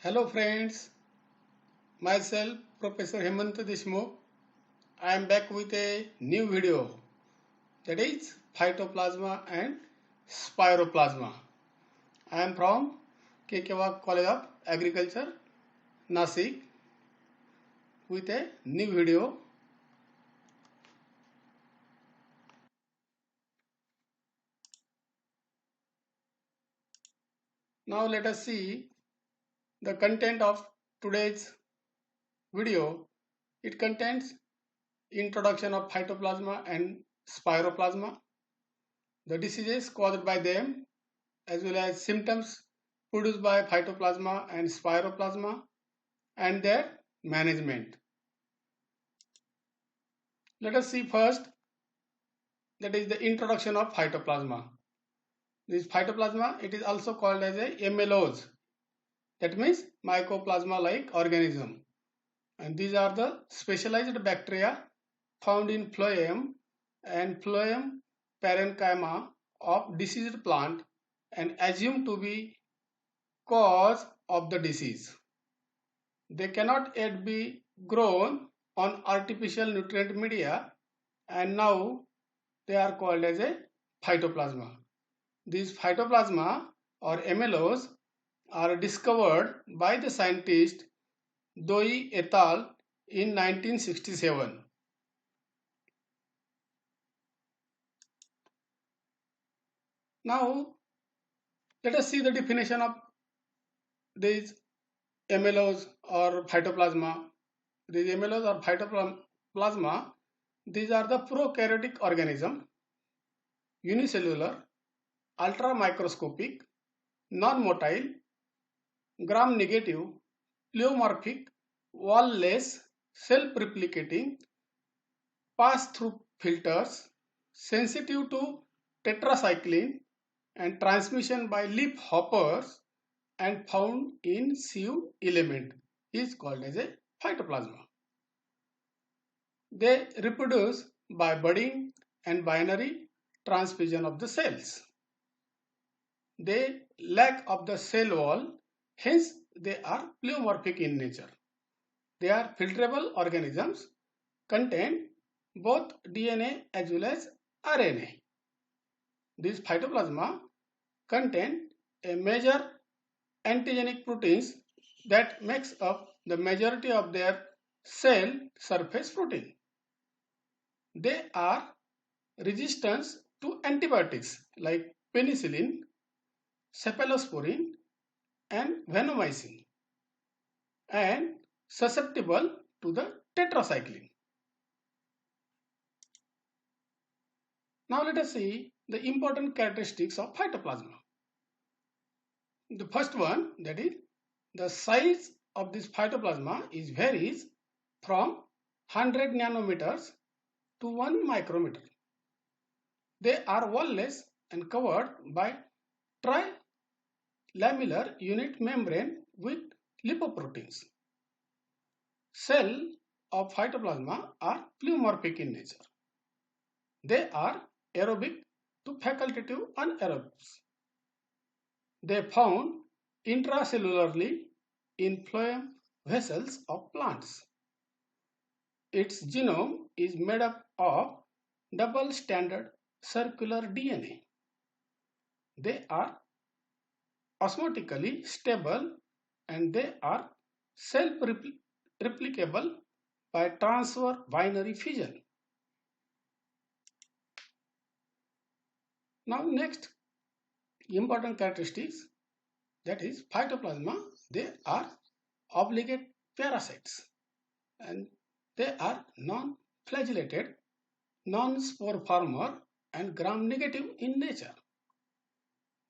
Hello friends, myself Professor Hemant Deshmukh. I am back with a new video, that is Phytoplasma and Spiroplasma. I am from Kekewak College of Agriculture, Nasik, with a new video. Now let us see the content of today's video. It contains introduction of Phytoplasma and Spiroplasma, the diseases caused by them, as well as symptoms produced by Phytoplasma and Spiroplasma and their management. Let us see first, that is the introduction of Phytoplasma. This Phytoplasma, it is also called as a MLOs, that means Mycoplasma like organism, and these are the specialized bacteria found in phloem and phloem parenchyma of diseased plant and assumed to be cause of the disease. They cannot yet be grown on artificial nutrient media, and now they are called as a phytoplasma. These phytoplasma or MLOs are discovered by the scientist Doi et al. In 1967. Now let us see the definition of these MLOs or phytoplasma. These MLOs or phytoplasma, these are the prokaryotic organism, unicellular, ultramicroscopic, non-motile, gram-negative, pleomorphic, wall-less, self-replicating, pass-through filters, sensitive to tetracycline and transmission by leaf hoppers and found in sieve element is called as a phytoplasma. They reproduce by budding and binary transfusion of the cells. They lack of the cell wall, hence they are pleomorphic in nature. They are filterable organisms, contain both DNA as well as RNA. These phytoplasma contain a major antigenic proteins that makes up the majority of their cell surface protein. They are resistant to antibiotics like penicillin, cephalosporin and vancomycin, and susceptible to the tetracycline. Now let us see the important characteristics of phytoplasma. The first one, that is the size of this phytoplasma is varies from 100 nanometers to 1 micrometer. They are wall-less and covered by trilamellar unit membrane with lipoproteins. Cells of phytoplasma are pleomorphic in nature. They are aerobic to facultative anaerobes. They found intracellularly in phloem vessels of plants. Its genome is made up of double-stranded circular DNA. They are osmotically stable and they are self-replicable by transfer binary fission. Now next important characteristics, that is phytoplasma, they are obligate parasites and they are non-flagellated, non-spore former and gram-negative in nature.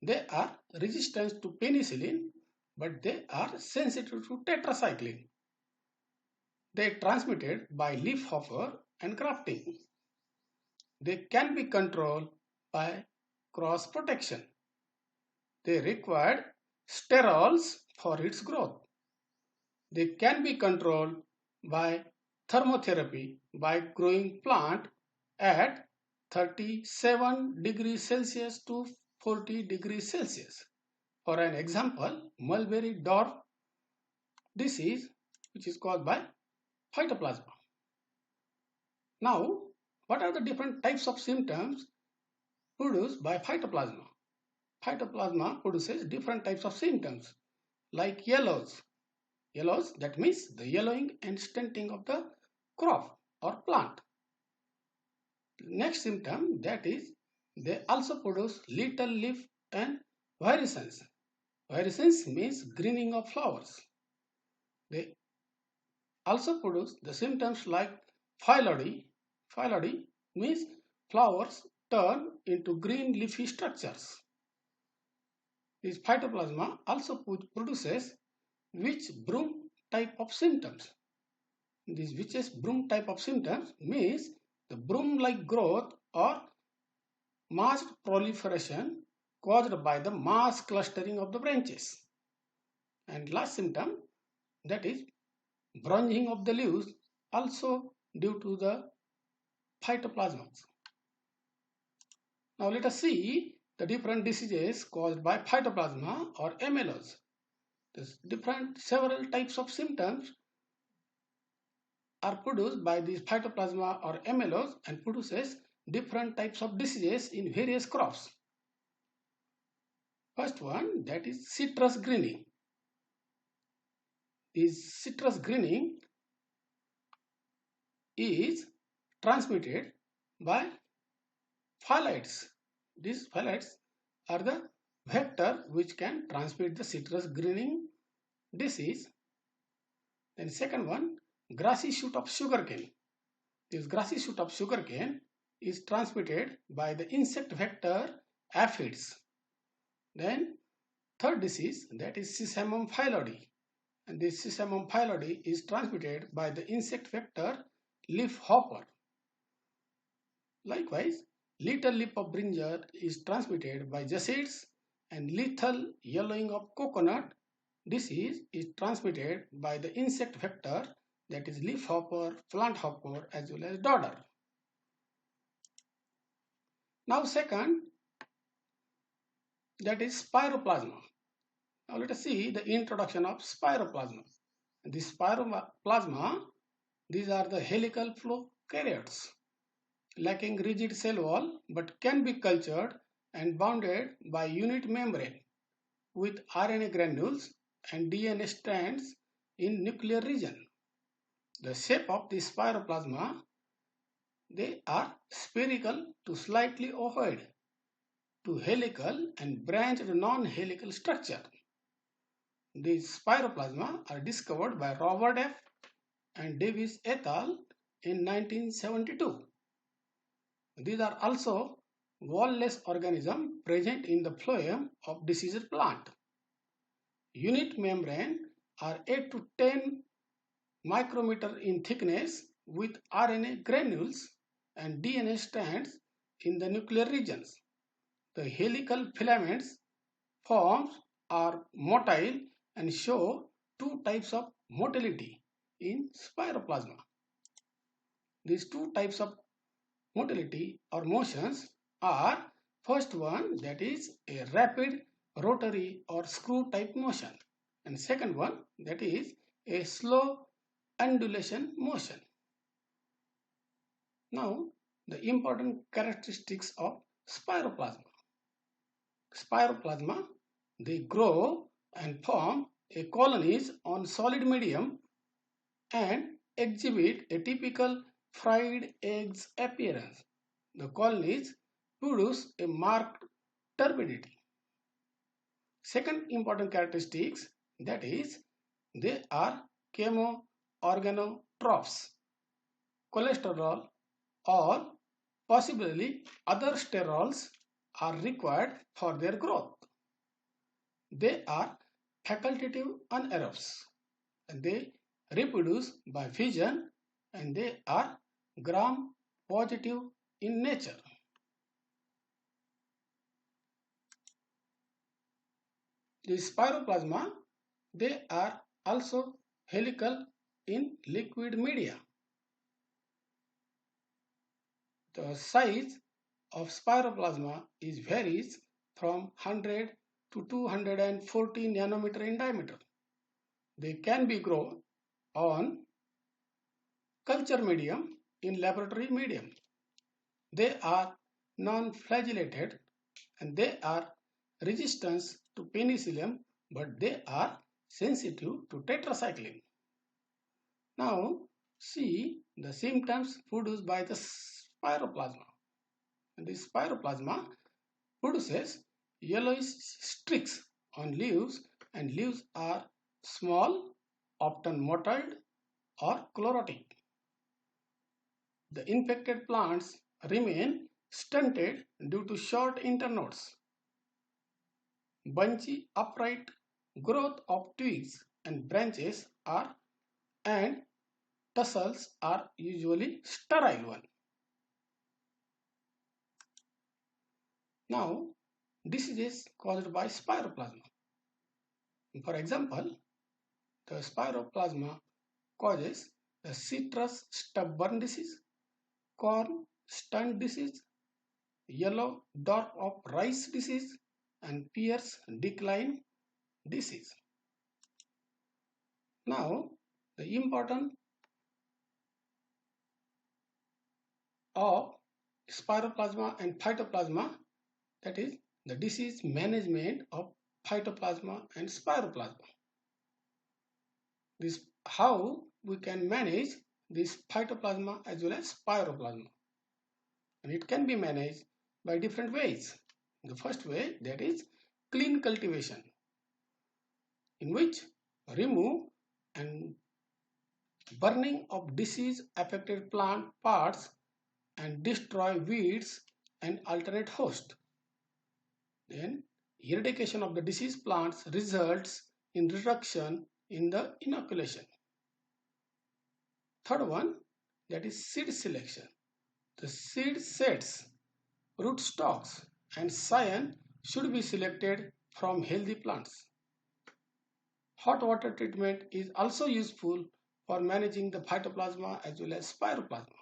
They are resistant to penicillin, but they are sensitive to tetracycline. They are transmitted by leaf hopper and grafting. They can be controlled by cross protection. They require sterols for its growth. They can be controlled by thermotherapy by growing plant at 37 degrees Celsius to 40 degrees Celsius. For an example, mulberry dwarf disease which is caused by phytoplasma. Now, what are the different types of symptoms produced by phytoplasma? Phytoplasma produces different types of symptoms like yellows. Yellows, that means the yellowing and stunting of the crop or plant. Next symptom, that is, they also produce little leaf and virescence. Virescence means greening of flowers. They also produce the symptoms like phyllody. Phyllody means flowers turn into green leafy structures. This phytoplasma also produces witch broom type of symptoms. This witch's broom type of symptoms means the broom-like growth or massed proliferation caused by the mass clustering of the branches. And last symptom, that is bronzing of the leaves, also due to the phytoplasma. Now let us see the different diseases caused by phytoplasma or MLOs. There's several types of symptoms are produced by these phytoplasma or MLOs and produces different types of diseases in various crops. First one, that is citrus greening. This citrus greening is transmitted by phyllites. These phyllites are the vector which can transmit the citrus greening disease. Then second one, grassy shoot of sugarcane. This grassy shoot of sugarcane is transmitted by the insect vector aphids. Then third disease, that is Sesamum phyllodes. And this Sesamum phyllodes is transmitted by the insect vector leafhopper. Likewise, little leaf of brinjal is transmitted by jassids, and lethal yellowing of coconut disease is transmitted by the insect vector, that is leafhopper, planthopper, as well as dodder. Now second, that is spiroplasma. Now let us see the introduction of spiroplasma. The spiroplasma, these are the helical prokaryotes lacking rigid cell wall but can be cultured and bounded by unit membrane with RNA granules and DNA strands in nuclear region. The shape of the spiroplasma, they are spherical to slightly ovoid to helical and branched non-helical structure. These spiroplasma are discovered by Robert F. and Davis et al. In 1972. These are also wall-less organisms present in the phloem of diseased plant. Unit membrane are 8 to 10 micrometer in thickness with RNA granules and DNA strands in the nuclear regions. The helical filaments forms are motile and show two types of motility in spiroplasma. These two types of motility or motions are, first one, that is a rapid rotary or screw type motion, and second one, that is a slow undulation motion. Now the important characteristics of spiroplasma. Spiroplasma, they grow and form a colonies on solid medium and exhibit a typical fried eggs appearance. The colonies produce a marked turbidity. Second important characteristics, that is they are chemoorganotrophs. Cholesterol or possibly other sterols are required for their growth. They are facultative anaerobes and they reproduce by fission, and they are gram positive in nature. The spiroplasma, they are also helical in liquid media. The size of spiroplasma is varies from 100 to 240 nanometer in diameter. they can be grown on culture medium in laboratory medium. They are non-flagellated and they are resistant to penicillium, but they are sensitive to tetracycline. Now see the symptoms produced by the spiroplasma. And the spiroplasma produces yellowish streaks on leaves, and leaves are small, often mottled or chlorotic. The infected plants remain stunted due to short internodes. Bunchy upright growth of twigs and branches are and tassels are usually sterile one. Now, diseases caused by spiroplasma. For example, the spiroplasma causes the citrus stubborn disease, corn stunt disease, yellow dwarf of rice disease, and pears decline disease. Now, the importance of spiroplasma and phytoplasma, that is the disease management of phytoplasma and spiroplasma. This how we can manage this phytoplasma as well as spiroplasma, and it can be managed by different ways. The first way, that is clean cultivation, in which remove and burning of disease affected plant parts and destroy weeds and alternate host. Then eradication of the diseased plants results in reduction in the inoculation. Third one, that is seed selection. The seed sets, rootstocks and scion should be selected from healthy plants. Hot water treatment is also useful for managing the phytoplasma as well as spiroplasma.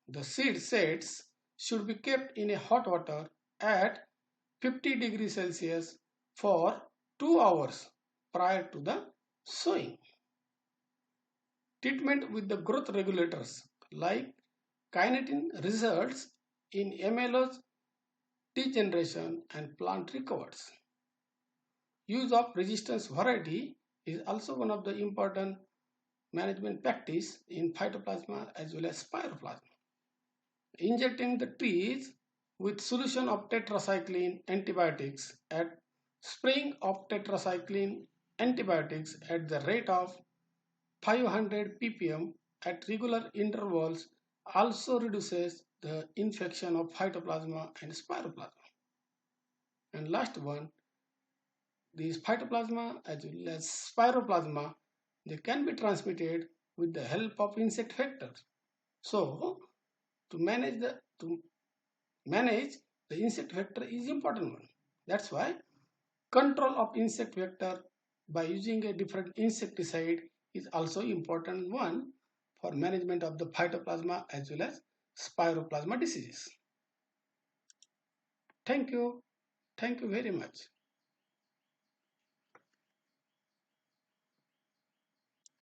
The seed sets should be kept in a hot water at 50 degrees Celsius for 2 hours prior to the sowing. Treatment with the growth regulators like kinetin results in amylose degeneration and plant recovers. Use of resistance variety is also one of the important management practice in phytoplasma as well as spiroplasma. Injecting the trees with solution of tetracycline antibiotics at spraying of tetracycline antibiotics at the rate of 500 ppm at regular intervals also reduces the infection of phytoplasma and spiroplasma. And last one, these phytoplasma as well as spiroplasma, they can be transmitted with the help of insect vectors. So to manage the insect vector is important one. That's why control of insect vector by using a different insecticide is also important one for management of the phytoplasma as well as spiroplasma diseases. Thank you. Thank you very much.